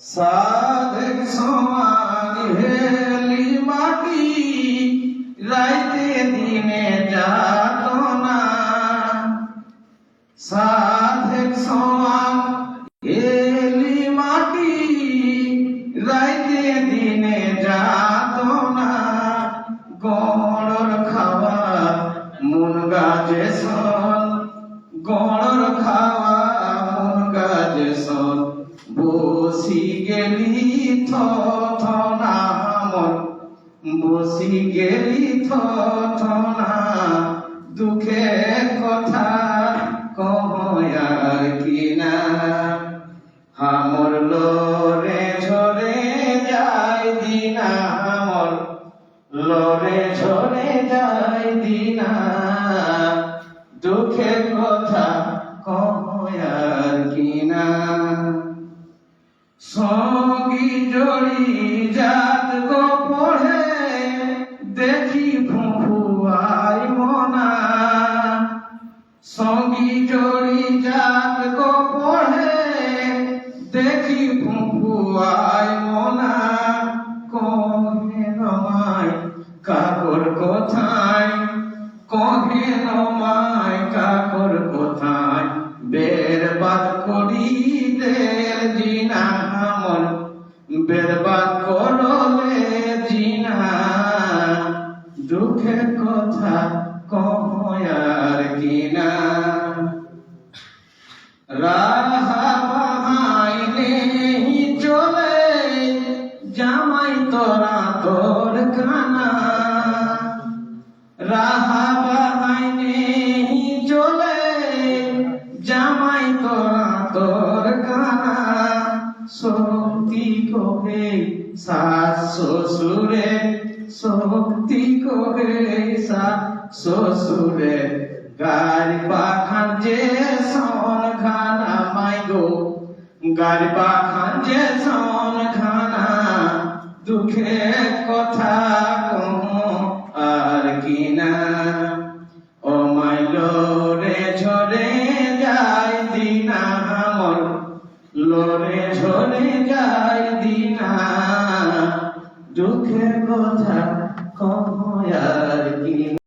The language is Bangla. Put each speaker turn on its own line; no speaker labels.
সাধেক সমান হেলি মাটি রাইতে দিনে যাত না। সাধেক সমান হেলি মাটি রাইতে দিনে যাত না। গড়র খাওয়া মন গাজে সন, গড়র খাওয়া মন গাজে সন। বসি গেলি থনা মন, বসি গেলি থনা। দুঃখের কথা কহয়ার কিনা, হামর লরে ঝরে যায় দিনা। হামর লরে ঝরে যায় দিনা। দুঃখের কথা কহয়ার কিনা। সঙ্গী জড়ি জাত গো পড়ে দেখি ফুফুয়াই মনা। সঙ্গী জড়ি জাত গো পড়ে দেখি ফুফুয়াই মনা। কহে নমায় কাকর কোথায়, কহে নমায় কাকর কোথায়। বেরবাদ করি দের জিনা মন, বেরবাদ করলে জিনা। দুঃখের কথা কহয়ার কিনা। রাহা বাহাইলে চলে জামাই তোরা তোর খানা। রাহা বাহাইলে চলে জামাই তোরা তোর খানা। শক্তি কোহে শাশ শ্বশুরে, শক্তি কোহে শাশ শ্বশুরে। গাড়ি পাখান যে সন খানা মাইগো, গাড়ি পাখান যে সন খানা। দুঃখের কথা কহ আর কিনা। ও মাইলো রে ঝরে যায় দিনা মন, লরে ঝরে যায় দিনা। দুঃখের কথা কহ আর কিনা।